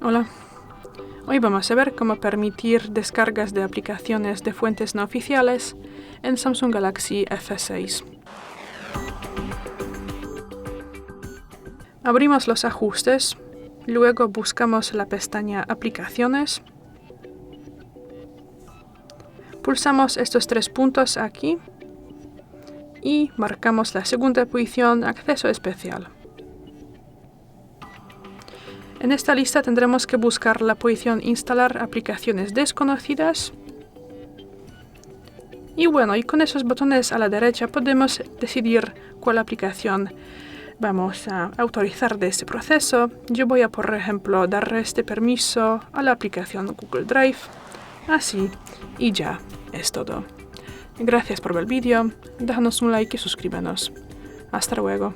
Hola, hoy vamos a ver cómo permitir descargas de aplicaciones de fuentes no oficiales en Samsung Galaxy F06. Abrimos los ajustes, luego buscamos la pestaña Aplicaciones, pulsamos estos tres puntos aquí y marcamos la segunda posición Acceso especial. En esta lista tendremos que buscar la posición Instalar aplicaciones desconocidas. Y bueno, y con esos botones a la derecha podemos decidir cuál aplicación vamos a autorizar de este proceso. Yo voy a, por ejemplo, dar este permiso a la aplicación Google Drive. Así, y ya es todo. Gracias por ver el vídeo, déjanos un like y suscríbenos. Hasta luego.